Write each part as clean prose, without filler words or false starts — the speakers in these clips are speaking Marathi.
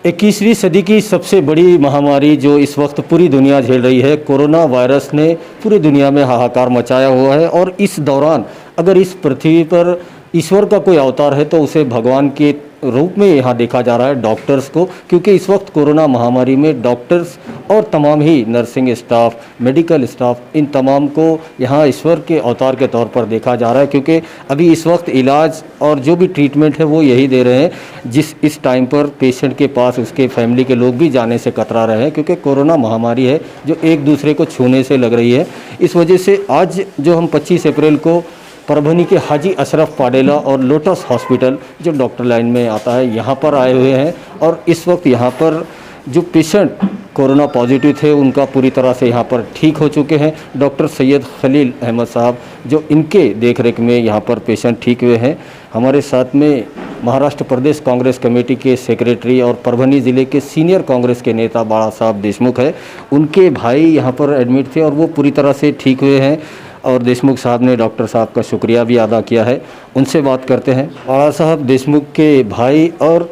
21वीं सदी की सबसे बड़ी महामारी जो इस वक्त पूरी दुनिया झेल रही है, कोरोना वायरस ने पूरी दुनिया में हाहाकार मचाया हुआ है। और इस दौरान अगर इस पृथ्वी पर ईश्वर का कोई अवतार है तो उसे भगवान के रूप में यहाँ देखा जा रहा है, डॉक्टर्स को। क्योंकि इस वक्त कोरोना महामारी में डॉक्टर्स और तमाम ही नर्सिंग स्टाफ, मेडिकल स्टाफ, इन तमाम को यहाँ ईश्वर के अवतार के तौर पर देखा जा रहा है। क्योंकि अभी इस वक्त इलाज और जो भी ट्रीटमेंट है वो यही दे रहे हैं जिस इस टाइम पर पेशेंट के पास उसके फैमिली के लोग भी जाने से कतरा रहे हैं। क्योंकि कोरोना महामारी है जो एक दूसरे को छूने से लग रही है। इस वजह से आज जो हम 25 अप्रैल को परभनी के हाजी अशरफ पाडेला और लोटस हॉस्पिटल जो डॉक्टर लाइन में आता है, यहाँ पर आए हुए हैं। और इस वक्त यहाँ पर जो पेशेंट कोरोना पॉजिटिव थे उनका पूरी तरह से यहाँ पर ठीक हो चुके हैं। डॉक्टर सैयद खलील अहमद साहब जो इनके देखरेख में यहाँ पर पेशेंट ठीक हुए हैं। हमारे साथ में महाराष्ट्र प्रदेश कांग्रेस कमेटी के सेक्रेटरी और परभनी ज़िले के सीनियर कांग्रेस के नेता बाड़ा साहब देशमुख है। उनके भाई यहाँ पर एडमिट थे और वो पूरी तरह से ठीक हुए हैं। और देशमुख साहब ने डॉक्टर साहब का शुक्रिया भी अदा किया है। उनसे बात करते हैं। बाड़ा साहब देशमुख के भाई और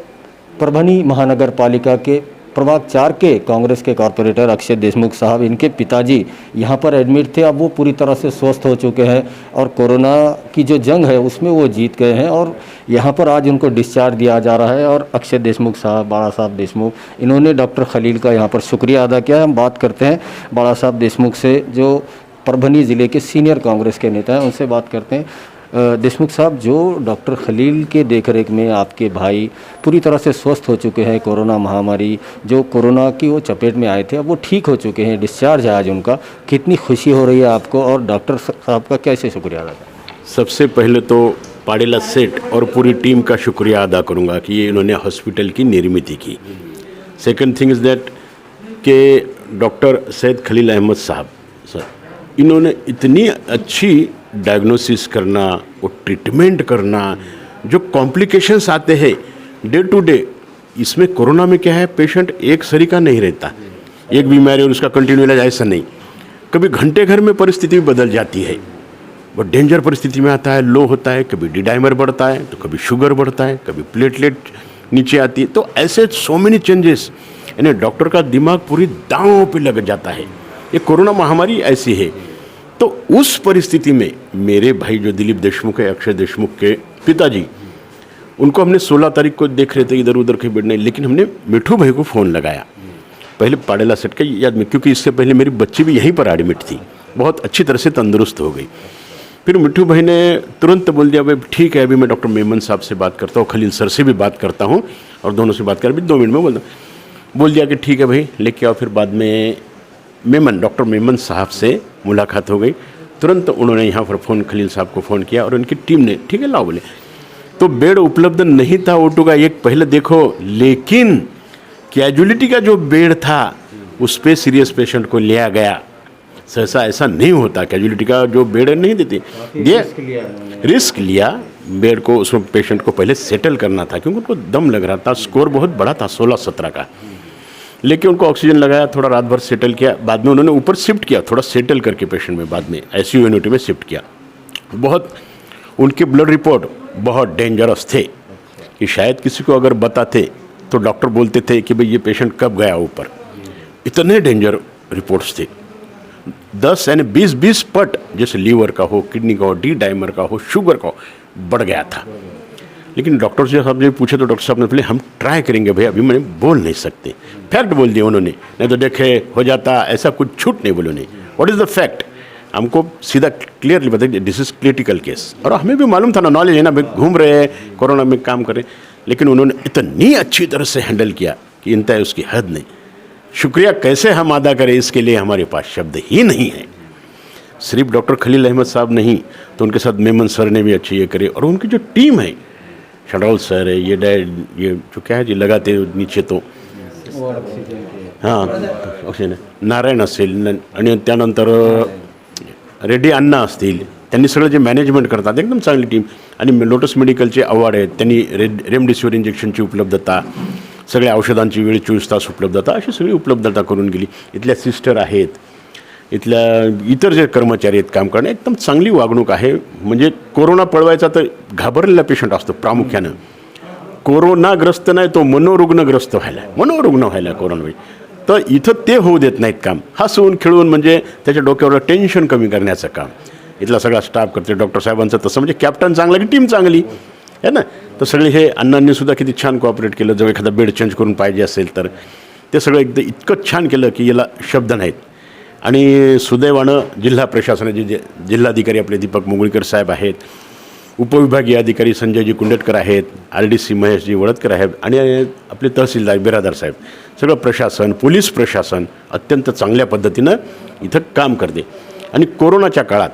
परभनी महानगर पालिका के प्रभाग 4 के कांग्रेस के कॉरपोरेटर अक्षय देशमुख साहब, इनके पिताजी यहाँ पर एडमिट थे। अब वो पूरी तरह से स्वस्थ हो चुके हैं और कोरोना की जो जंग है उसमें वो जीत गए हैं। और यहाँ पर आज उनको डिस्चार्ज दिया जा रहा है। और अक्षय देशमुख साहब, बाड़ा साहब देशमुख, इन्होंने डॉक्टर खलील का यहाँ पर शुक्रिया अदा किया है। हम बात करते हैं बाड़ा साहब देशमुख से जो परभनी ज़िले के सीनियर कांग्रेस के नेता हैं, उनसे बात करते हैं। देशमुख साहब, जो डॉक्टर खलील के देखरेख में आपके भाई पूरी तरह से स्वस्थ हो चुके हैं, कोरोना महामारी जो कोरोना की वो चपेट में आए थे अब वो ठीक हो चुके हैं, डिस्चार्ज है आज उनका, कितनी खुशी हो रही है आपको और डॉक्टर साहब का कैसे शुक्रिया अदा करें? सबसे पहले तो पाडेला सेठ और पूरी टीम का शुक्रिया अदा करूंगा कि ये इन्होंने हॉस्पिटल की निर्मित की। सेकंड थिंग इज़ दैट कि डॉक्टर सैयद खलील अहमद साहब सर, इन्होंने इतनी अच्छी डायग्नोसिस करना और ट्रीटमेंट करना, जो कॉम्प्लिकेशंस आते हैं डे टू डे, इसमें कोरोना में क्या है, पेशेंट एक सरीका नहीं रहता, एक बीमारी और उसका कंटिन्यू इलाज ऐसा नहीं। कभी घंटे घर में परिस्थिति बदल जाती है, बहुत डेंजर परिस्थिति में आता है, लो होता है, कभी डी डाइमर बढ़ता है तो कभी शुगर बढ़ता है, कभी प्लेटलेट नीचे आती है। तो ऐसे सो मेनी चेंजेस, यानी डॉक्टर का दिमाग पूरी दांव पे लग जाता है। ये कोरोना महामारी ऐसी है। तो उस परिस्थिति में मेरे भाई जो दिलीप देशमुख है, अक्षय देशमुख के पिताजी, उनको हमने 16 तारीख को देख रहे थे इधर उधर के बेड नहीं, लेकिन हमने मिठू भाई को फ़ोन लगाया। पहले पाडेला सेठ का याद में, क्योंकि इससे पहले मेरी बच्ची भी यहीं पर एडमिट थी, बहुत अच्छी तरह से तंदुरुस्त हो गई। फिर मिठू भाई ने तुरंत बोल दिया, भाई ठीक है अभी मैं डॉक्टर मेमन साहब से बात करता हूँ, खलील सर से भी बात करता हूँ, और दोनों से बात कर भी 2 मिनट में बोल दिया कि ठीक है भाई लेके आओ। फिर बाद में डॉक्टर मेमन साहब से मुलाकात हो गई। तुरंत उन्होंने यहाँ पर फ़ोन खलील साहब को फ़ोन किया और उनकी टीम ने ठीक है लाओ बोले। तो बेड उपलब्ध नहीं था ओटू का एक पहले देखो, लेकिन कैजुअलिटी का जो बेड था उस पर सीरियस पेशेंट को लिया गया। सहसा ऐसा नहीं होता, कैजुअलिटी का जो बेड नहीं देती, ये रिस्क लिया बेड को, उसमें पेशेंट को पहले सेटल करना था क्योंकि उनको दम लग रहा था, स्कोर बहुत बड़ा था 16-17 का, लेकिन उनको ऑक्सीजन लगाया, थोड़ा रात भर सेटल किया। बाद में उन्होंने ऊपर शिफ्ट किया, थोड़ा सेटल करके पेशेंट में बाद में ICU यूनिट में शिफ्ट किया। बहुत उनके ब्लड रिपोर्ट बहुत डेंजरस थे कि शायद किसी को अगर बताते तो डॉक्टर बोलते थे कि भाई ये पेशेंट कब गया ऊपर, इतने डेंजर रिपोर्ट्स थे। 10 यानी 20 पट, जैसे लीवर का हो, किडनी का हो, डी डाइमर का हो, शुगर का हो, बढ़ गया था। लेकिन डॉक्टर साहब ने पूछे तो डॉक्टर साहब ने बोले हम ट्राई करेंगे भैया, अभी मैंने बोल नहीं सकते। फैक्ट बोल दिया उन्होंने, नहीं तो देखे हो जाता, ऐसा कुछ छूट नहीं बोले उन्हें। व्हाट इज़ द फैक्ट, हमको सीधा क्लियरली बताइए दिस इज़ क्रिटिकल केस। और हमें भी मालूम था ना, नॉलेज है ना, घूम रहे हैं कोरोना में काम कर रहे, लेकिन उन्होंने इतनी अच्छी तरह से हैंडल किया कि इंतहा उसकी हद नहीं। शुक्रिया कैसे हम अदा करें, इसके लिए हमारे पास शब्द ही नहीं है। सिर्फ डॉक्टर खलील अहमद साहब नहीं तो उनके साथ मेमन सर ने भी अच्छी ये करे, और उनकी जो टीम है, शडौल सर है, ये जो क्या है जी लगाते नीचे तो हां ऑक्सिजन, नारायण असेल आणि त्यानंतर रेड्डी अण्णा असतील, त्यांनी सगळं जे मॅनेजमेंट करतात एकदम चांगली टीम। आणि लोटस मेडिकलचे अवॉर्ड आहेत, त्यांनी रेमडेसिवीर इंजेक्शनची उपलब्धता, सगळ्या औषधांची वेळी 24 तास उपलब्धता, अशी सगळी उपलब्धता करून गेली। इथल्या सिस्टर आहेत, इथल्या इतर जे कर्मचारी आहेत काम करणे, एकदम चांगली वागणूक आहे। म्हणजे कोरोना पळवायचा तर घाबरलेला पेशंट असतो प्रामुख्यानं, कोरोनाग्रस्त नाही, तो मनोरुग्णग्रस्त मनोरुग्ण व्हायला कोरोना. तर इथं ते होऊ देत नाहीत काम. हसून खेळून म्हणजे त्याच्या डोक्यावर टेन्शन कमी करण्याचं काम इथला सगळा स्टाफ करते. डॉक्टर साहेबांचं तसं म्हणजे कॅप्टन चांगला की टीम चांगली आहे ना. तर सगळे हे अण्णांनीसुद्धा किती छान कोऑपरेट केलं. जर एखादा बेड चेंज करून पाहिजे असेल तर ते सगळं एकदम इतकं छान केलं की याला शब्द नाहीत. आणि सुदैवानं जिल्हा प्रशासनाचे जे जिल्हाधिकारी आपले दीपक मुगळीकर साहेब आहेत, उपविभागीय अधिकारी संजयजी कुंडेटकर आहेत, RDC महेशजी वळदकर आहेत आणि आपले तहसीलदार बिरादार साहेब, सगळं प्रशासन, पोलीस प्रशासन अत्यंत चांगल्या पद्धतीनं इथं काम करते. आणि कोरोनाच्या काळात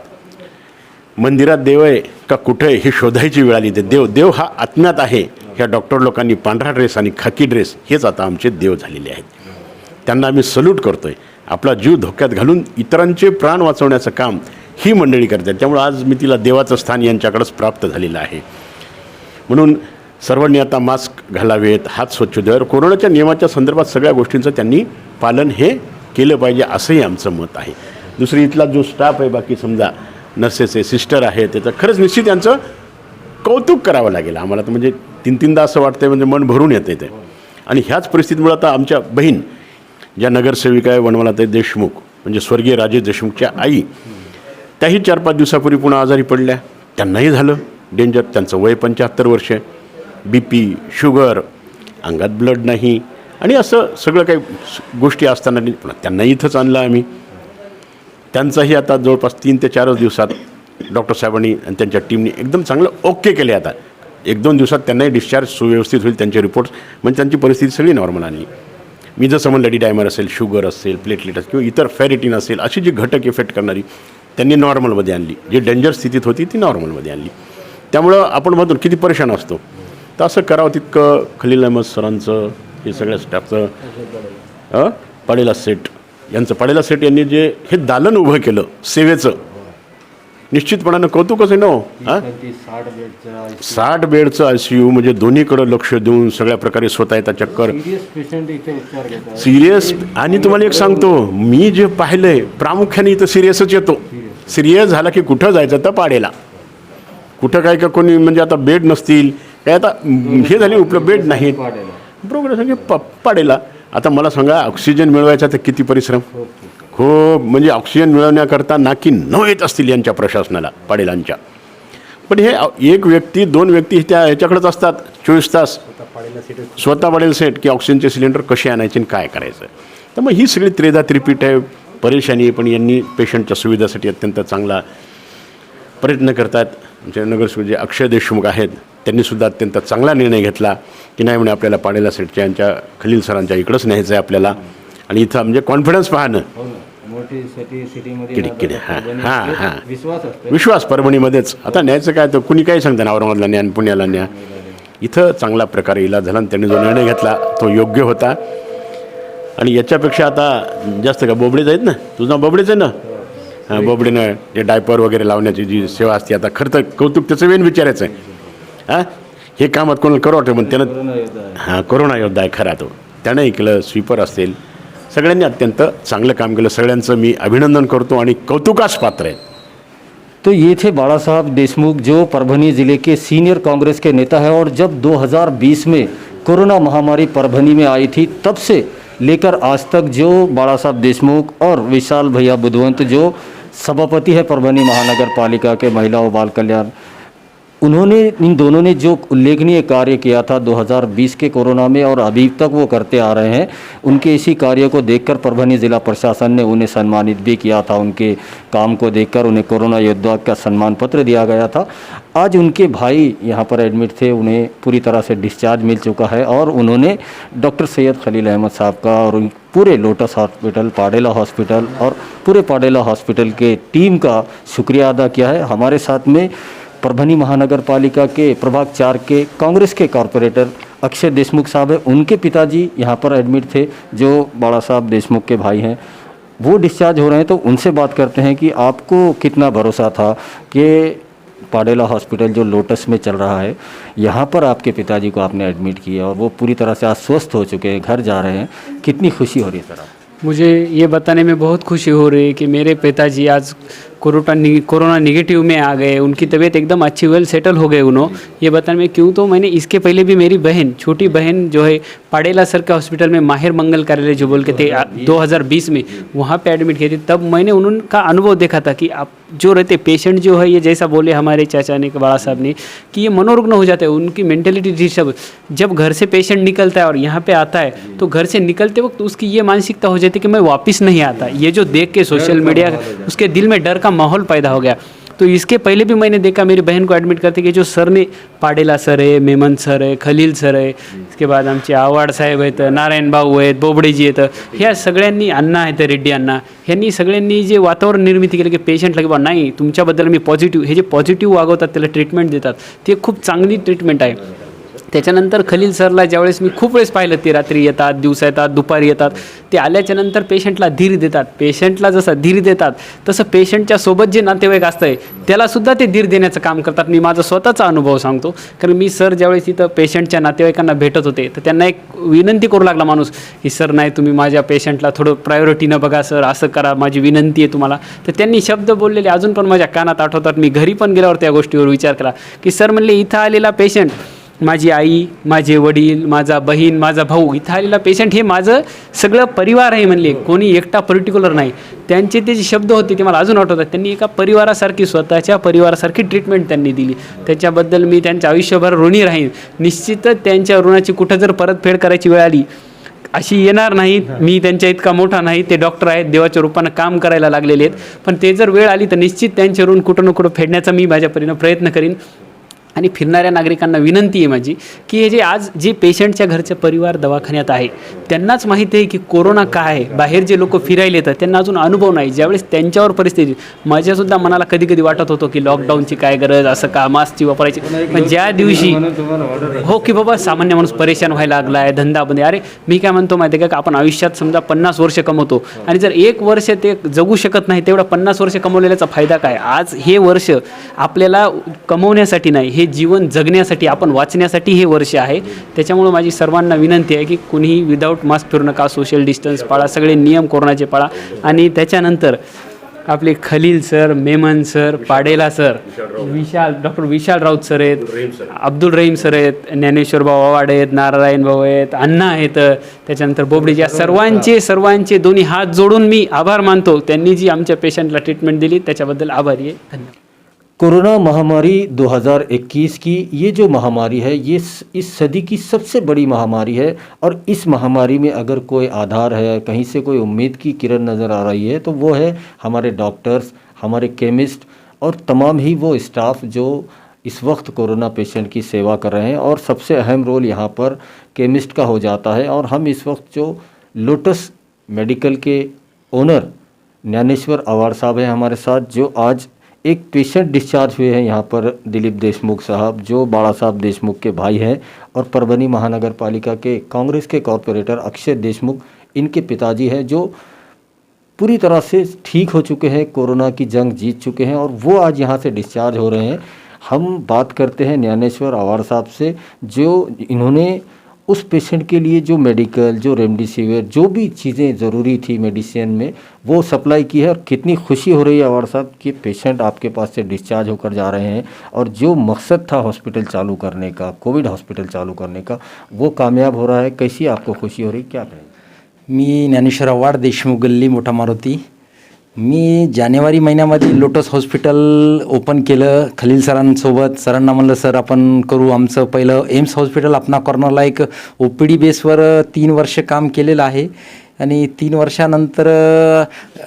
मंदिरात देव आहे का कुठे आहे हे शोधायची वेळ आली. ते देव हा आत्म्यात आहे. ह्या डॉक्टर लोकांनी पांढरा ड्रेस आणि खाकी ड्रेस हेच आता आमचे देव झालेले आहेत. त्यांना आम्ही सल्यूट करतो आहे. आपला जीव धोक्यात घालून इतरांचे प्राण वाचवण्याचं काम ही मंडळी करतात. त्यामुळे आज मी तिला देवाचं स्थान यांच्याकडेच प्राप्त झालेलं आहे. म्हणून सर्वांनी आता मास्क घालावेत, हात स्वच्छ द्यावे. कोरोनाच्या नियमाच्या संदर्भात सगळ्या गोष्टींचं त्यांनी पालन हे केलं पाहिजे असंही आमचं मत आहे. दुसरी इथला जो स्टाफ आहे, बाकी समजा नर्सेस आहे, सिस्टर आहे, त्याचं खरंच निश्चित यांचं कौतुक करावं लागेल आम्हाला. तर म्हणजे तीनदा असं वाटतंय, म्हणजे मन भरून येते ते. आणि ह्याच परिस्थितीमुळे आता आमच्या बहीण ज्या नगरसेविका आहे वनमालाताई देशमुख, म्हणजे स्वर्गीय राजेश देशमुखच्या आई, त्याही 4-5 दिवसापूर्वी पुन्हा आजारी पडल्या. त्यांनाही झालं डेंजर. त्यांचं वय 75 वर्ष आहे. BP, शुगर, अंगात ब्लड नाही आणि असं सगळं काही गोष्टी असताना पुन्हा त्यांनाही इथंच आणलं आम्ही. त्यांचाही आता जवळपास 3 ते 4 दिवसात डॉक्टर साहेबांनी आणि त्यांच्या टीमने एकदम चांगलं ओके केले. आता 1-2 दिवसात त्यांनाही डिस्चार्ज सुव्यवस्थित होईल. त्यांचे रिपोर्ट्स म्हणजे त्यांची परिस्थिती सगळी नॉर्मल आणली. मी जसं म्हणलं D-डायमर असेल, शुगर असेल, प्लेटलेट असेल किंवा इतर फॅरिटीन असेल, अशी जी घटक इफेक्ट करणारी त्यांनी नॉर्मलमध्ये आणली. जी डेंजर स्थितीत होती ती नॉर्मलमध्ये आणली. त्यामुळं आपण म्हणतो किती परेशान असतो, तर असं करावं तितकं खलील अहमद सरांचं, हे सगळ्या स्टाफचं, पाडेला सेठ यांनी जे हे दालन उभं केलं सेवेचं, निश्चितपणानं कौतुकच आहे ना. 60 बेडचं ICU म्हणजे दोन्हीकडं लक्ष देऊन सगळ्या प्रकारे स्वतः येतात चक्कर सिरियस. आणि तुम्हाला एक सांगतो, मी जे पाहिलंय प्रामुख्याने इथं सिरियसच येतो. सिरियस झाला की कुठं जायचं तर पाडेला. कुठं काय का कोणी म्हणजे आता बेड नसतील काय, आता हे झाले उपलब्ध बेड नाहीत, प्रोग्रेस म्हणजे पाडेला. आता मला सांगा, ऑक्सिजन मिळवायचा तर किती परिश्रम. हो, म्हणजे ऑक्सिजन मिळवण्याकरता नाकी 9 येत असतील यांच्या प्रशासनाला, पाडेलांच्या. पण हे 1 व्यक्ती 2 व्यक्ती त्या ह्याच्याकडेच असतात 24 तास. स्वतः पाडेल सेट की ऑक्सिजनचे सिलेंडर कसे आणायचे आणि काय करायचं. तर मग ही सगळी त्रेधा त्रिपीठ आहे, परेशानी आहे. पण यांनी पेशंटच्या सुविधेसाठी अत्यंत चांगला प्रयत्न करतात. आमचे नगरसेवक जे अक्षय देशमुख आहेत त्यांनीसुद्धा अत्यंत चांगला निर्णय घेतला की नाही म्हणे आपल्याला पाडेला सेटच्या यांच्या खलील सरांच्या इकडंच न्यायचं आहे आपल्याला. आणि इथं म्हणजे कॉन्फिडन्स पाहणं विश्वास परभणीमध्येच. आता न्यायचं काय, तर कुणी काही सांगतं ना, औरंगाबादला न्या, पुण्याला न्या. इथं चांगला प्रकारे इलाज झाला आणि त्यांनी जो निर्णय घेतला तो योग्य होता. आणि याच्यापेक्षा आता जास्त का बोबडेच आहेत ना, तुझं नाव बोबडेच आहे ना. हां, बोबडेनं जे डायपर वगैरे लावण्याची जी सेवा असते, आता खरं तर कौतुक त्याचं वेन विचारायचं आहे. हां, हे कामात कोणाला करू वाटतं, पण त्यानं कोरोना योद्धा आहे खरा तो. त्यानंही केलं. स्वीपर असेल, सगळ्यांनी अत्यंत चांगलं काम केलं. सगळ्यांचं मी अभिनंदन करतो आणि कौतुकास पात्र आहे. तो ये थे बाला साहब देशमुख, जो परभनी ज़िले के सीनियर कांग्रेस के नेता है। और जब 2020 में कोरोना महामारी परभनी में आई थी, तब से लेकर आज तक जो बाला साहब देशमुख और विशाल भैया बुधवंत जो सभापति है परभनी महानगर पालिका के महिला और बाल कल्याण, उन्होंने, इन दोनों ने जो उल्लेखनीय कार्य किया था 2020 के कोरोना में और अभी तक वो करते आ रहे हैं, उनके इसी कार्य को देखकर परभनी ज़िला प्रशासन ने उन्हें सम्मानित भी किया था। उनके काम को देखकर उन्हें कोरोना योद्धा का सम्मान पत्र दिया गया था। आज उनके भाई यहाँ पर एडमिट थे, उन्हें पूरी तरह से डिस्चार्ज मिल चुका है और उन्होंने डॉक्टर सैयद खलील अहमद साहब का और पूरे लोटस हॉस्पिटल, पाडेला हॉस्पिटल और पूरे पाडेला हॉस्पिटल के टीम का शुक्रिया अदा किया है। हमारे साथ में परभनी महानगर पालिका के प्रभाग 4 के कांग्रेस के कॉरपोरेटर अक्षय देशमुख साहब है। उनके पिताजी यहाँ पर एडमिट थे, जो बाला साहब देशमुख के भाई हैं, वो डिस्चार्ज हो रहे हैं। तो उनसे बात करते हैं कि आपको कितना भरोसा था कि पाडेला हॉस्पिटल जो लोटस में चल रहा है, यहाँ पर आपके पिताजी को आपने एडमिट किया और वो पूरी तरह से आज स्वस्थ हो चुके हैं, घर जा रहे हैं, कितनी खुशी हो रही है सर? मुझे ये बताने में बहुत खुशी हो रही है कि मेरे पिताजी आज कोरोना निगेटिव में आ गए, उनकी तबीयत एकदम अच्छी वेल सेटल हो गए उन्होंने। ये बताने में क्यों, तो मैंने इसके पहले भी मेरी बहन, छोटी बहन जो है पाडेला सर का हॉस्पिटल में माहिर मंगल कार्यालय जो बोल के थे 2020 में, वहाँ पे एडमिट किए थे। तब मैंने उनका अनुभव देखा था कि आप जो रहते पेशेंट जो है, ये जैसा बोले हमारे चाचा ने, बड़ा साहब ने, कि ये मनोरुग्ण हो जाते हैं, उनकी मेंटेलिटी डिस्टर्ब। जब घर से पेशेंट निकलता है और यहाँ पे आता है तो घर से निकलते वक्त उसकी ये मानसिकता हो जाती है कि मैं वापस नहीं आता। ये जो देख के सोशल मीडिया, उसके दिल में डर का माहौल पैदा हो गया। तो इसके पहले भी मैंने देखा मेरी बहन को एडमिट करते कि जो सर ने, पाडेला सर आहे, मेमन सर आहे, खलील सर आहे, इसके बाद आमचे आव्हाड साहेब आहेत, नारायण भाऊ आहेत, बोबडेजी आहेत, ह्या सगळ्यांनी, अण्णा आहेत रेड्डी अण्णा, ह्यांनी सगळ्यांनी जे वातावरण निर्मिती केलं की पेशंटला की बा नाही तुमच्याबद्दल मी पॉझिटिव्ह, हे जे पॉझिटिव्ह वागवतात त्याला ट्रीटमेंट देतात, ते खूप चांगली ट्रीटमेंट आहे। त्याच्यानंतर खलील सरला ज्यावेळेस मी खूप वेळेस पाहिलं, ते रात्री येतात, दिवसा येतात, दुपारी येतात, ते आल्याच्या नंतर पेशंटला धीर देतात। पेशंटला जसा धीर देतात तसं पेशंटच्या सोबत जे नातेवाईक असतंय त्यालासुद्धा ते धीर देण्याचं काम करतात। मी माझा स्वतःचा अनुभव सांगतो, कारण मी सर ज्यावेळेस इथं पेशंटच्या नातेवाईकांना भेटत होते तर त्यांना एक विनंती करू लागला माणूस की सर नाही तुम्ही माझ्या पेशंटला थोडं प्रायोरिटीनं बघा सर, असं करा, माझी विनंती आहे तुम्हाला। तर त्यांनी शब्द बोललेले अजून पण माझ्या कानात आठवतात। मी घरी पण गेल्यावर त्या गोष्टीवर विचार केला की सर म्हणले इथं आलेला पेशंट, माझी आई, माझे वडील, माझा बहीण, माझा भाऊ, इथं आलेला पेशंट हे माझं सगळं परिवार आहे म्हणले, कोणी एकटा पर्टिक्युलर नाही। त्यांचे ते जे शब्द होते ते मला अजून आठवतात। त्यांनी एका परिवारासारखी, स्वतःच्या परिवारासारखी ट्रीटमेंट त्यांनी दिली। त्याच्याबद्दल मी त्यांच्या आयुष्यभर ऋणी राहीन। निश्चितच त्यांच्या ऋणाची कुठं जर परतफेड करायची वेळ आली, अशी येणार नाही, मी त्यांच्या इतका मोठा नाही, ते डॉक्टर आहेत, देवाच्या रूपानं काम करायला लागलेले आहेत, पण ते जर वेळ आली तर निश्चित त्यांचे ऋण कुठं ना कुठं फेडण्याचा मी माझ्या परीनं प्रयत्न करीन। आणि फिरणाऱ्या नागरिकांना विनंती आहे माझी की हे जे आज जे पेशंटच्या घरचे परिवार दवाखान्यात आहे त्यांनाच माहिती आहे की कोरोना काय आहे। बाहेर जे लोक फिरायला येतात त्यांना अजून अनुभव नाही। ज्यावेळेस त्यांच्यावर परिस्थिती, माझ्यासुद्धा मनाला कधी कधी वाटत होतं की लॉकडाऊनची काय गरज, असं का मास्कची वापरायची, पण ज्या दिवशी हो की बाबा सामान्य माणूस परेशान व्हायला लागला आहे, धंदा बंद, अरे मी काय म्हणतो माहिती आहे का, आपण आयुष्यात समजा 50 वर्ष कमवतो आणि जर 1 वर्ष ते जगू शकत नाही, तेवढा 50 वर्ष कमवलेल्याचा फायदा काय। आज हे वर्ष आपल्याला कमवण्यासाठी नाही, हे जीवन जगण्यासाठी, आपण वाचण्यासाठी हे वर्ष आहे। त्याच्यामुळे माझी सर्वांना विनंती आहे की कुणीही विदाऊट मास्क फिरू नका, सोशल डिस्टन्स पाळा, सगळे नियम कोरोनाचे पाळा। आणि त्याच्यानंतर आपले Khalil sir, Memon sir, Padela sir, doctor Vishal Raut sir आहेत, अब्दुल रहीम सर आहेत, ज्ञानेश्वर भाऊ आव्हाड आहेत, नारायण भाऊ आहेत, अण्णा आहेत, त्याच्यानंतर बोबडेजी, या सर्वांचे दोन्ही हात जोडून मी आभार मानतो। त्यांनी जी आमच्या पेशंटला ट्रीटमेंट दिली त्याच्याबद्दल आभारी आहे। धन्यवाद। कोरोना महामारी 2021 की ये जो महामारी है, ये इस सदी की सबसे बड़ी महामारी है। और इस महामारी में अगर कोई आधार है, कहीं से कोई उम्मीद की किरण नज़र आ रही है, तो वो है हमारे डॉक्टर्स, हमारे केमिस्ट और तमाम ही वो स्टाफ जो इस वक्त कोरोना पेशेंट की सेवा कर रहे हैं। और सबसे अहम रोल यहाँ पर केमिस्ट का हो जाता है। और हम इस वक्त जो लोटस मेडिकल के ओनर ज्ञानेश्वर आव्हाड साहब हैं हमारे साथ, जो आज एक पेशेंट डिस्चार्ज हुए हैं यहाँ पर, दिलीप देशमुख साहब, जो बाड़ा साहब देशमुख के भाई हैं, और परभनी महानगर पालिका के कांग्रेस के कॉरपोरेटर अक्षय देशमुख इनके पिताजी हैं, जो पूरी तरह से ठीक हो चुके हैं, कोरोना की जंग जीत चुके हैं, और वो आज यहाँ से डिस्चार्ज हो रहे हैं। हम बात करते हैं ज्ञानेश्वर आव्हाड साहब से, जो इन्होंने उस पेशेंट के लिए जो मेडिकल, जो रेमडेसिविर, जो भी चीज़ें ज़रूरी थी मेडिसिन में, वो सप्लाई की है। और कितनी खुशी हो रही है आव्हाड साहब कि पेशेंट आपके पास से डिस्चार्ज होकर जा रहे हैं, और जो मकसद था हॉस्पिटल चालू करने का, कोविड हॉस्पिटल चालू करने का, वो कामयाब हो रहा है। कैसी आपको खुशी हो रही, क्या कहें? मी ज्ञानेश्वर आव्हाड, देशमुख गल्ली, मोठा मारुती। मी जानेवारी महिन्यामध्ये लोटस हॉस्पिटल ओपन केलं खलील सरांसोबत। सरांना म्हणलं सर आपण करू, आमचं पहिलं एम्स हॉस्पिटल आपणा कॉर्नरला एक OPD बेसवर 3 वर्ष काम केलेलं आहे। आणि 3 वर्षानंतर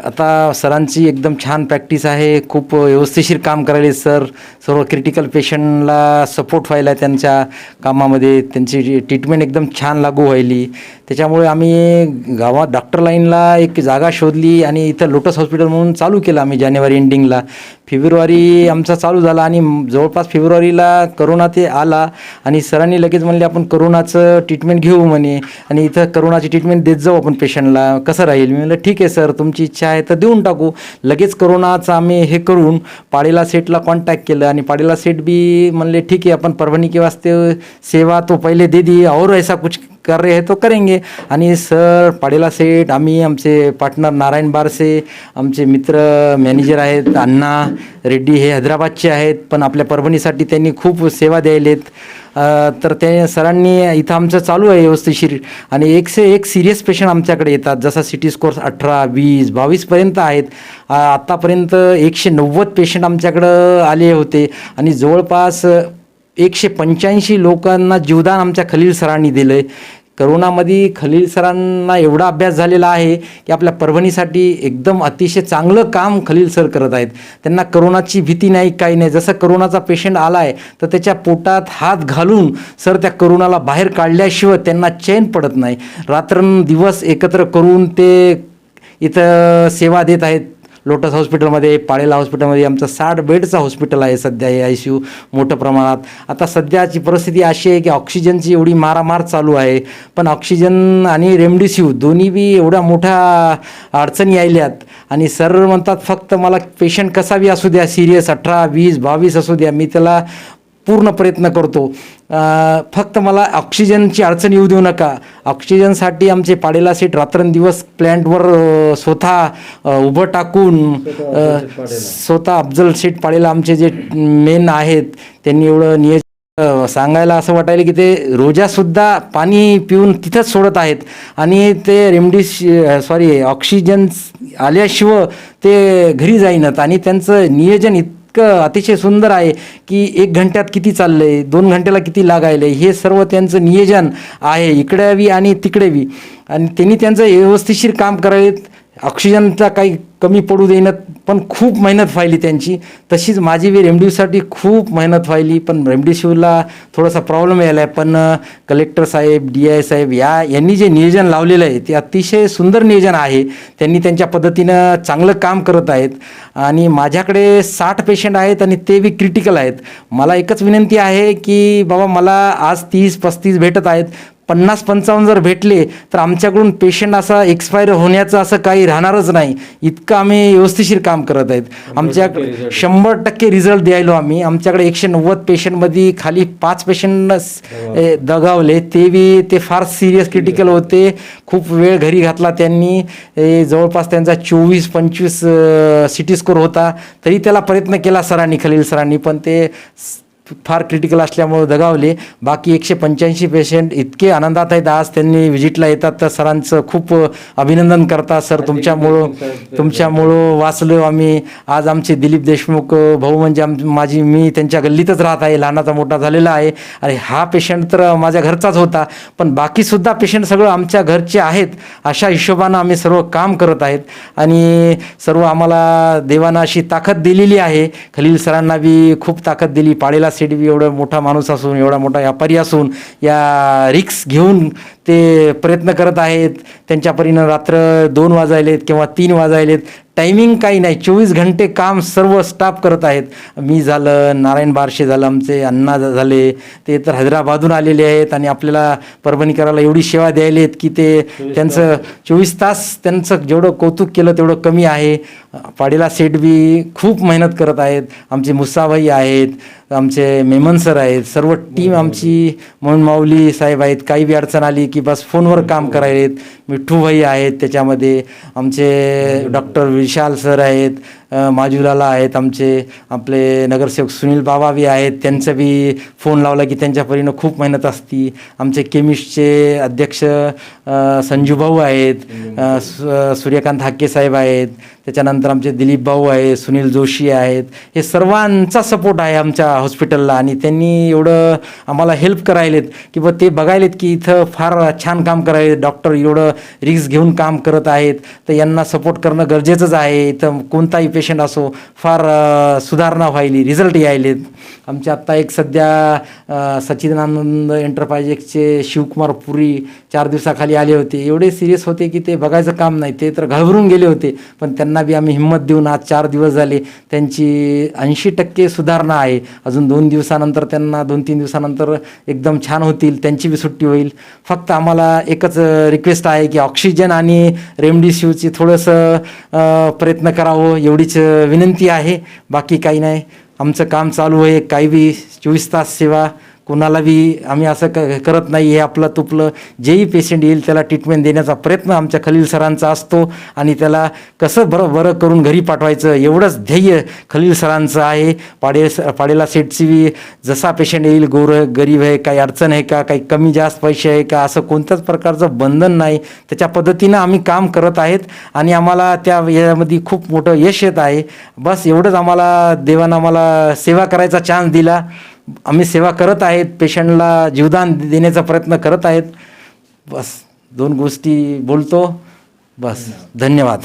आता सरांची एकदम छान प्रॅक्टिस आहे, खूप व्यवस्थिशीर काम करायले सर। सर्व क्रिटिकल पेशंटला सपोर्ट व्हायला त्यांच्या कामामध्ये, त्यांची ट्रीटमेंट एकदम छान लागू व्हायली। त्याच्यामुळे आम्ही गावात डॉक्टर लाईनला एक जागा शोधली आणि इथं लोटस हॉस्पिटल म्हणून चालू केलं आम्ही जानेवारी एंडिंगला। फेब्रुवारी आमचा चालू झाला आणि जवळपास फेब्रुवारीला करोना ते आला आणि सरांनी लगेच म्हणले आपण करोनाचं ट्रीटमेंट घेऊ म्हणे, आणि इथं करोनाची ट्रीटमेंट देत जाऊ आपण पेशंटला, कसं राहील। मी म्हणलं ठीक आहे सर, तुमची इच्छा आहे तर देऊन टाकू। लगेच करोनाचं आम्ही हे करून पाडेला सेटला कॉन्टॅक्ट केलं आणि पाडेला सेट भी म्हणले ठीक है अपन परभनी के वास्ते सेवा तो पहले दे दी और ऐसा कुछ कार्य है तो करेंगे. आणि सर पाडेला सेठ, आम्ही आमचे पार्टनर नारायण बारसे, आमचे मित्र मॅनेजर आहेत अण्णा रेड्डी, हे हैदराबादचे आहेत पण आपल्या परभणीसाठी त्यांनी खूप सेवा द्यायलेत. तर ते सरांनी इथं आमचं चालू आहे व्यवस्थिशीर. आणि 101 सिरियस पेशंट आमच्याकडे येतात. जसा सिटी स्कोर्स 18, 20, 22पर्यंत आहेत. आत्तापर्यंत 190 पेशंट आमच्याकडं आले होते आणि जवळपास 185 लोकांना जीवदान आमच्या खलील सरांनी दिलं आहे. करोनामध्ये खलील सरांना एवढा अभ्यास झालेला आहे की आपल्या परभणीसाठी एकदम अतिशय चांगलं काम खलील सर करत आहेत. त्यांना करोनाची भीती नाही, काही नाही. जसं करोनाचा पेशंट आला आहे तर त्याच्या पोटात हात घालून सर त्या करोनाला बाहेर काढल्याशिवाय त्यांना चैन पडत नाही. रात्रंदिवस एकत्र करून ते इथं सेवा देत आहेत. लोटस हॉस्पिटलमध्ये, पाडेला हॉस्पिटलमध्ये आमचं 60 बेडचं हॉस्पिटल आहे सध्या, हे ICU मोठ्या प्रमाणात. आता सध्याची परिस्थिती अशी आहे की ऑक्सिजनची एवढी मारामार चालू आहे, पण ऑक्सिजन आणि रेमडेसिवीर दोन्ही बी एवढ्या मोठ्या अडचणी आल्यात. आणि सर म्हणतात फक्त मला पेशंट कसा बी असू द्या, सिरियस 18, 20, 22 असू द्या, मी त्याला पूर्ण प्रयत्न करतो, फक्त मला ऑक्सिजनची अडचण येऊ देऊ नका. ऑक्सिजनसाठी आमचे पाडेला सेठ रात्रंदिवस प्लॅन्टवर स्वतः उभं टाकून, स्वतः अफजल सेठ पाडेला आमचे जे मेन आहेत त्यांनी एवढं नियोजन, सांगायला असं वाटायला की ते रोजासुद्धा पाणी पिऊन तिथंच सोडत आहेत. आणि ते ऑक्सिजन आल्याशिवाय ते घरी जाईनात. आणि त्यांचं नियोजन अतिशय सुंदर आहे की 1 घंट्यात किती चाललंय, 2 घंट्याला किती लागायलंय, हे सर्व त्यांचं नियोजन आहे इकडे बी आणि तिकडे बी. आणि त्यांनी त्यांचं व्यवस्थितशीर काम करावेत. ऑक्सिजनचा काही कमी पडू देईनात, पण खूप मेहनत व्हायली त्यांची. तशीच माझी बी रेमडेसिवीरसाठी खूप मेहनत व्हायली, पण रेमडेसिवीरला थोडासा प्रॉब्लेम यायला आहे. पण कलेक्टर साहेब, DI साहेब यांनी जे नियोजन लावलेलं आहे ते अतिशय सुंदर नियोजन आहे. त्यांनी त्यांच्या पद्धतीनं चांगलं काम करत आहेत. आणि माझ्याकडे 60 पेशंट आहेत आणि ते बी क्रिटिकल आहेत. मला एकच विनंती आहे की बाबा मला आज 30-35 भेटत आहेत, 50-55 जर भेटले तर आमच्याकडून पेशंट असा एक्सपायर होण्याचं असं काही राहणारच नाही. इतकं आम्ही व्यवस्थिशीर काम करत आहेत. आमच्याकडे 100% रिझल्ट द्यायलो आम्ही. आमच्याकडे 190 पेशंटमध्ये खाली 5 पेशंट दगावले, ते फार सिरियस क्रिटिकल होते. खूप वेळ घरी घातला त्यांनी. जवळपास त्यांचा 24-25 सिटी स्कोर होता, तरी त्याला प्रयत्न केला सरांनी, खलील सरांनी, पण ते फार क्रिटिकल असल्यामुळे दगावले. बाकी 185 पेशंट इतके आनंदात आहेत. आज त्यांनी व्हिजिटला येतात तर सरांचं खूप अभिनंदन करतात. सर तुमच्यामुळं वाचलो आम्ही. आज आमचे दिलीप देशमुख भाऊ म्हणजे मी त्यांच्या गल्लीतच राहत आहे, लहानाचा मोठा झालेला आहे. आणि हा पेशंट तर माझ्या घरचाच होता, पण बाकीसुद्धा पेशंट सगळं आमच्या घरचे आहेत. अशा हिशोबानं आम्ही सर्व काम करत आहेत. आणि सर्व आम्हाला देवानं अशी ताकद दिलेली आहे. खलील सरांना बी खूप ताकद दिली. पाडेला सेठ बी एवढा मोठा माणूस असून, एवढा मोठा व्यापारी असून या रिक्स घेऊन ते प्रयत्न करत आहेत. त्यांच्या परीनं रात्र 2 वाजायलेत किंवा 3 वाजायलेत, टायमिंग काही नाही, 24 घंटे काम सर्व स्टाफ करत आहेत. मी झालं, नारायण बारशे झालं, आमचे अण्णा झाले, ते तर हैदराबादहून आलेले आहेत आणि आपल्याला परभणीकराला एवढी सेवा द्यायलेत की ते त्यांचं 24 तास त्यांचं जेवढं कौतुक केलं तेवढं कमी आहे. पाडेला सेठ बी खूप मेहनत करत आहेत. आमचे मुसाभाई आहेत, आमचे मेमन सर आहेत, सर्व टीम आमची, म्हणून माऊली साहेब आहेत. काही बी अडचण आली की बस फोनवर काम करायलेत. मिठ्ठूभाई आहेत, त्याच्यामध्ये आमचे डॉक्टर विशाल सर आहेत, माजुलाला आहेत, आपले नगरसेवक सुनील बाबा बी आहेत. त्यांचं बी फोन लावला की त्यांच्या परीनं खूप मेहनत असती. आमचे केमिस्टचे अध्यक्ष संजूभाऊ आहेत, सूर्यकांत हाके साहेब आहेत, त्याच्यानंतर आमचे दिलीप भाऊ आहेत, सुनील जोशी आहेत. हे सर्वांचा सपोर्ट आहे आमच्या हॉस्पिटलला. आणि त्यांनी एवढं आम्हाला हेल्प करायलेत की ते बघायलेत की इथं फार छान काम करायलेत, डॉक्टर एवढं रिस्क घेऊन काम करत आहेत, तर यांना सपोर्ट करणं गरजेचंच आहे. इथं कोणताही पेशंट असो, फार सुधारणा व्हायली, रिझल्ट यायलेत. आमच्या आत्ता एक सध्या सच्चिदानंद एंटरप्राइजेसचे शिवकुमार पुरी 4 दिवसाखाली आले होते. एवढे सिरियस होते की ते बघायचं काम नाही, ते तर घाबरून गेले होते. पण त्यांना बी आम्ही हिंमत देऊन आज 4 दिवस झाले त्यांची 80% सुधारणा आहे. अजून 2 दिवसानंतर त्यांना 2-3 दिवसानंतर एकदम छान होतील, त्यांची बी सुट्टी होईल. फक्त आम्हाला एकच रिक्वेस्ट आहे की ऑक्सिजन आणि रेमडेसिवीरची थोडंसं प्रयत्न करावं, एवढीच विनंती आहे. बाकी काही नाही, आमचं काम चालू आहे. काही बी 24 तास सेवा कोणाला बी आम्ही असं करत नाही, हे आपलं तुपलं जेही पेशंट येईल त्याला ट्रीटमेंट देण्याचा प्रयत्न आमच्या खलील सरांचा असतो आणि त्याला कसं बरं करून घरी पाठवायचं एवढंच ध्येय खलील सरांचं आहे. पाडेला सेटची बी जसा पेशंट येईल, गरीब आहे, काही अडचण आहे का, काही कमी जास्त पैसे आहे का, असं कोणत्याच प्रकारचं बंधन नाही, त्याच्या पद्धतीनं आम्ही काम करत आहेत आणि आम्हाला त्या यामध्ये खूप मोठं यश येत आहे. बस एवढंच आम्हाला देवानं आम्हाला सेवा करायचा चान्स दिला. आम्ही सेवा करत आहेत, पेशंटला जीवदान देण्याचा प्रयत्न करत आहेत. बस 2 गोष्टी बोलतो. बस धन्यवाद.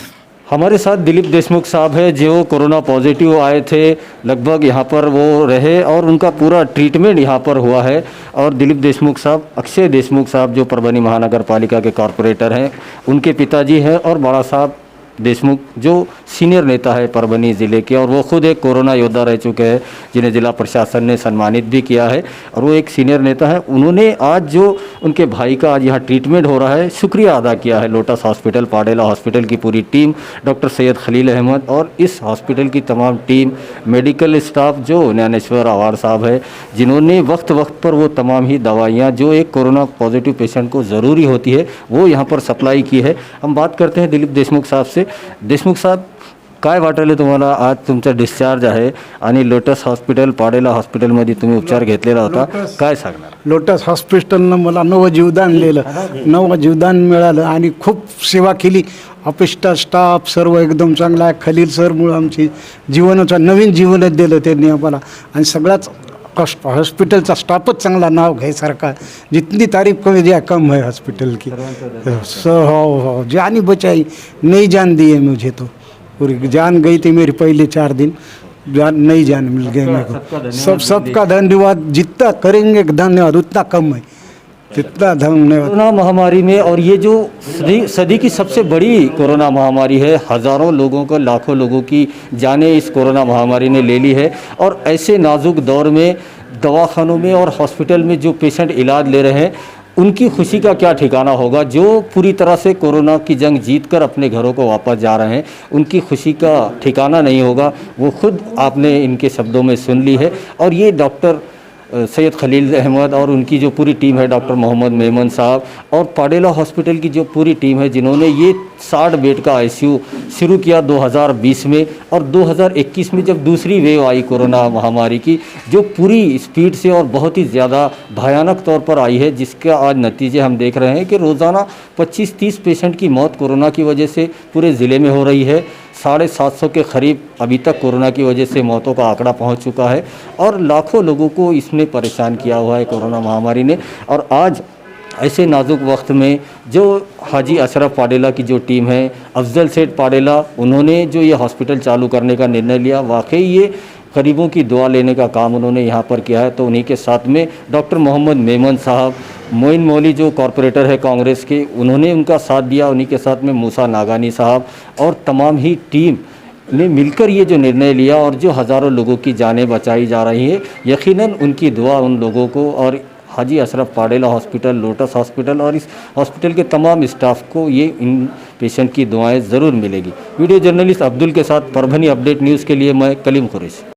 हमारे साथ दिलीप देशमुख साहब है जो कोरोना पॉजिटिव आए थे, लगभग यहाँ पर वो रहे और उनका पूरा ट्रीटमेंट यहाँ पर हुआ है. और दिलीप देशमुख साहब, अक्षय देशमुख साहब जो परभनी महानगर पालिका के कॉरपोरेटर हैं, उनके पिताजी हैं, और बड़ा साहब देशमुख जो सीनियर नेता है परभनी ज़िले के, और वो खुद एक कोरोना योद्धा रह चुके हैं जिन्हें जिला प्रशासन ने सम्मानित भी किया है, और वो एक सीनियर नेता है. उन्होंने आज जो उनके भाई का आज यहाँ ट्रीटमेंट हो रहा है, शुक्रिया अदा किया है लोटस हॉस्पिटल, पाडेला हॉस्पिटल की पूरी टीम, डॉक्टर सैयद खलील अहमद और इस हॉस्पिटल की तमाम टीम, मेडिकल स्टाफ जो ज्ञानेश्वर आवार साहब है, जिन्होंने वक्त वक्त पर वो तमाम ही दवाइयाँ जो एक कोरोना पॉजिटिव पेशेंट को ज़रूरी होती है वो यहाँ पर सप्लाई की है. हम बात करते हैं दिलीप देशमुख साहब से. देशमुख साहब, काय वाटले तुम्हाला आज तुमचा डिस्चार्ज आहे आणि लोटस हॉस्पिटल, पाडेला हॉस्पिटलमध्ये तुम्ही उपचार घेतलेला होता, काय सांगणार? लोटस हॉस्पिटलनं मला नवजीवदान मिळालं आणि खूप सेवा केली. ऑफिस स्टाफ सर्व एकदम चांगला आहे. खलील सरमुळे आमची नवीन जीवनच दिलं त्यांनी आम्हाला, आणि सगळाच हॉस्पिटलचा स्टाफच चांगला, नाव घ्यायसारखा. जितनी तारीफ कमी दिया कम है हॉस्पिटल की. हो, जान ही बचाई, नई जान दी है मुझे. तो पूरी जान गई थी मेरी पहले 4 दिन, नई जान मिल गई मेरे को. सबका धन्यवाद. जितना करेंगे धन्यवाद उतना कम है, जितना धन्यवाद. कोरोना महामारी में, और ये जो सदी की सबसे बड़ी कोरोना महामारी है, हज़ारों लोगों को, लाखों लोगों की जानें इस कोरोना महामारी ने ले ली है. और ऐसे नाजुक दौर में दवाखानों में और हॉस्पिटल में जो पेशेंट इलाज ले रहे हैं, उनकी खुशी का क्या ठिकाना होगा. जो पूरी तरह से कोरोना की जंग जीतकर अपने घरों को वापस जा रहे हैं, उनकी खुशी का ठिकाना नहीं होगा. वो खुद आपने इनके शब्दों में सुन ली है. और ये डॉक्टर सैयद खलील अहमद और उनकी जो पूरी टीम है, डॉक्टर मोहम्मद मेमन साहब और पाडेला हॉस्पिटल की जो पूरी टीम है, जिन्होंने ये 60 बेड का आईसीयू शुरू किया 2020 में, और 2021 में जब दूसरी वेव आई कोरोना महामारी की, जो पूरी स्पीड से और बहुत ही ज़्यादा भयानक तौर पर आई है, जिसका आज नतीजे हम देख रहे हैं कि रोज़ाना 25-30 पेशेंट की मौत कोरोना की वजह से पूरे ज़िले में हो रही है. 750 के करीब अभी तक कोरोना की वजह से मौतों का आंकड़ा पहुंच चुका है, और लाखों लोगों को इसने परेशान किया हुआ है कोरोना महामारी ने. और आज ऐसे नाजुक वक्त में जो हाजी अशरफ पाडेला की जो टीम है, अफजल सेठ पाडेला, उन्होंने जो ये हॉस्पिटल चालू करने का निर्णय लिया, वाकई ये गरीबों की दुआ लेने का काम उन्होंने यहाँ पर किया है. तो उन्हीं के साथ में डॉक्टर मोहम्मद मेमन साहब, मोइन मौली जो कॉरपोरेटर है कांग्रेस के, उन्होंने उनका साथ दिया. उन्हीं के साथ में मूसा नागानी साहब और तमाम ही टीम ने मिलकर ये जो निर्णय लिया, और जो हज़ारों लोगों की जानें बचाई जा रही हैं, यकीनन उनकी दुआ उन लोगों को और Haji Ashraf Padela hospital, lotus hospital और इस हॉस्पिटल के तमाम स्टाफ को ये इन पेशेंट की दुआएं ज़रूर मिलेगी. वीडियो जर्नलिस्ट अब्दुल के साथ परभनी अपडेट न्यूज़ के लिए मैं कलीम कुरैशी.